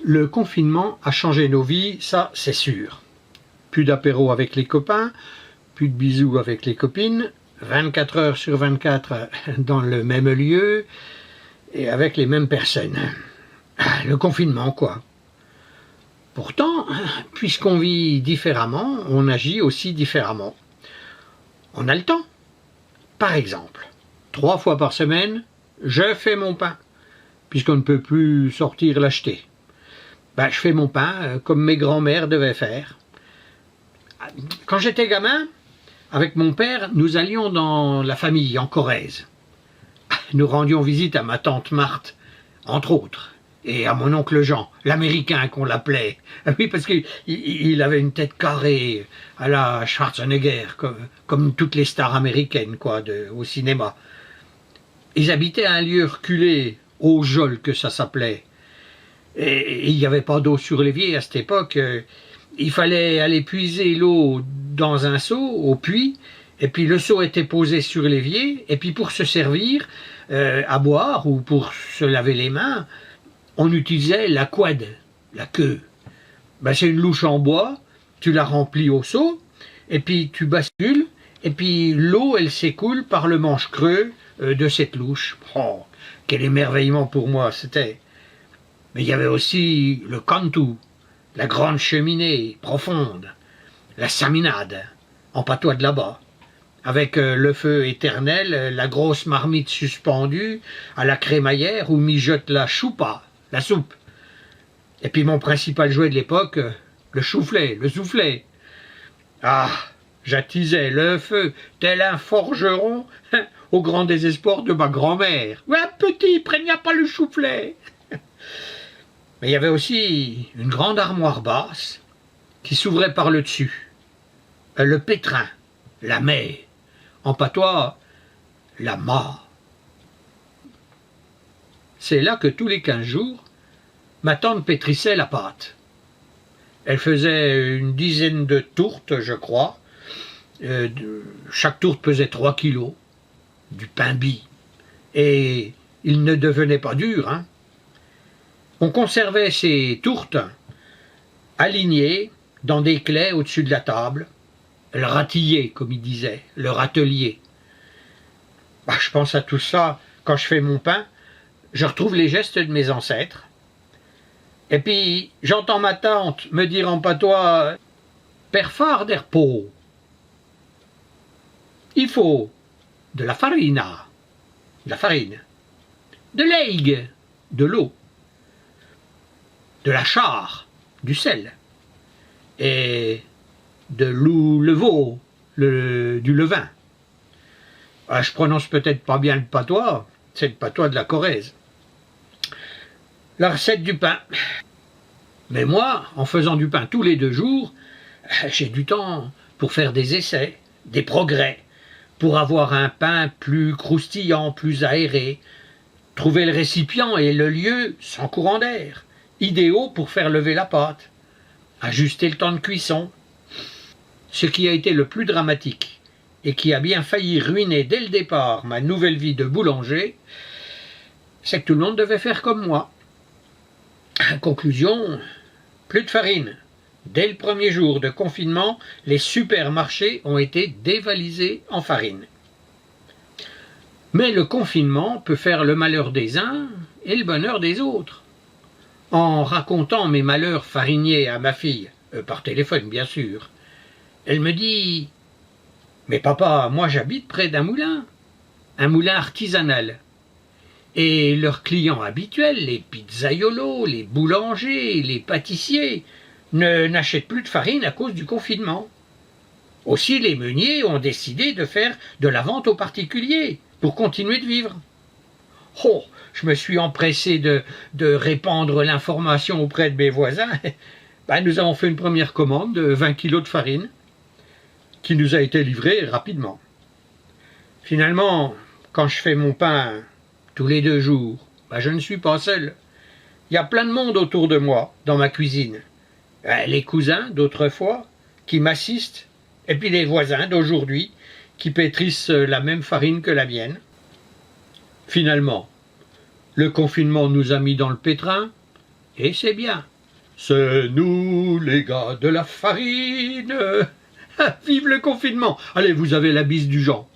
Le confinement a changé nos vies, ça c'est sûr. Plus d'apéro avec les copains, plus de bisous avec les copines, 24 heures sur 24 dans le même lieu et avec les mêmes personnes. Le confinement, quoi. Pourtant, puisqu'on vit différemment, on agit aussi différemment. On a le temps. Par exemple, 3 fois par semaine, je fais mon pain, puisqu'on ne peut plus sortir l'acheter. Je fais mon pain comme mes grands-mères devaient faire. Quand j'étais gamin, avec mon père, nous allions dans la famille en Corrèze. Nous rendions visite à ma tante Marthe, entre autres, et à mon oncle Jean, l'Américain qu'on l'appelait. Oui, parce qu'il avait une tête carrée à la Schwarzenegger, comme toutes les stars américaines au cinéma. Ils habitaient à un lieu reculé, au Jol que ça s'appelait. Et il n'y avait pas d'eau sur l'évier à cette époque. Il fallait aller puiser l'eau dans un seau, au puits, et puis le seau était posé sur l'évier, et puis pour se servir à boire ou pour se laver les mains, on utilisait la couenne, la queue. C'est une louche en bois, tu la remplis au seau, et puis tu bascules, et puis l'eau, elle s'écoule par le manche creux de cette louche. Oh, quel émerveillement pour moi c'était. Mais il y avait aussi le cantou, la grande cheminée profonde, la saminade, en patois de là-bas, avec le feu éternel, la grosse marmite suspendue à la crémaillère où mijote la choupa, la soupe. Et puis mon principal jouet de l'époque, le soufflet. Ah, j'attisais le feu tel un forgeron au grand désespoir de ma grand-mère. « Ouais, petit, prénia pas le soufflet !» Mais il y avait aussi une grande armoire basse qui s'ouvrait par le dessus. Le pétrin, la maie, en patois, la mât. C'est là que tous les 15 jours, ma tante pétrissait la pâte. Elle faisait une dizaine de tourtes, je crois. Chaque tourte pesait 3 kilos, du pain bis. Et il ne devenait pas dur, hein. On conservait ces tourtes alignées dans des claies au-dessus de la table. Elle ratillait, comme il disait, le râtelier. Je pense à tout ça quand je fais mon pain. Je retrouve les gestes de mes ancêtres. Et puis, j'entends ma tante me dire en patois « Per far der pot, il faut de la farina, de la farine, de l'eig, de l'eau, de la char, du sel, et de l'ouleveau, du levain. » Je prononce peut-être pas bien le patois, c'est le patois de la Corrèze. La recette du pain. Mais moi, en faisant du pain tous les 2 jours, j'ai du temps pour faire des essais, des progrès, pour avoir un pain plus croustillant, plus aéré, trouver le récipient et le lieu sans courant d'air, idéaux pour faire lever la pâte, ajuster le temps de cuisson. Ce qui a été le plus dramatique et qui a bien failli ruiner dès le départ ma nouvelle vie de boulanger, c'est que tout le monde devait faire comme moi. Conclusion, plus de farine. Dès le premier jour de confinement, les supermarchés ont été dévalisés en farine. Mais le confinement peut faire le malheur des uns et le bonheur des autres. En racontant mes malheurs fariniers à ma fille, par téléphone bien sûr, elle me dit « Mais papa, moi j'habite près d'un moulin artisanal. Et leurs clients habituels, les pizzaiolos, les boulangers, les pâtissiers, n'achètent plus de farine à cause du confinement. Aussi les meuniers ont décidé de faire de la vente aux particuliers pour continuer de vivre. » Oh, je me suis empressé de répandre l'information auprès de mes voisins. Nous avons fait une première commande de 20 kilos de farine qui nous a été livrée rapidement. Finalement, quand je fais mon pain tous les 2 jours, je ne suis pas seul. Il y a plein de monde autour de moi, dans ma cuisine. Les cousins d'autrefois qui m'assistent, et puis les voisins d'aujourd'hui qui pétrissent la même farine que la mienne. Finalement, le confinement nous a mis dans le pétrin, et c'est bien. C'est nous les gars de la farine. Vive le confinement. Allez, vous avez la bise du Jean.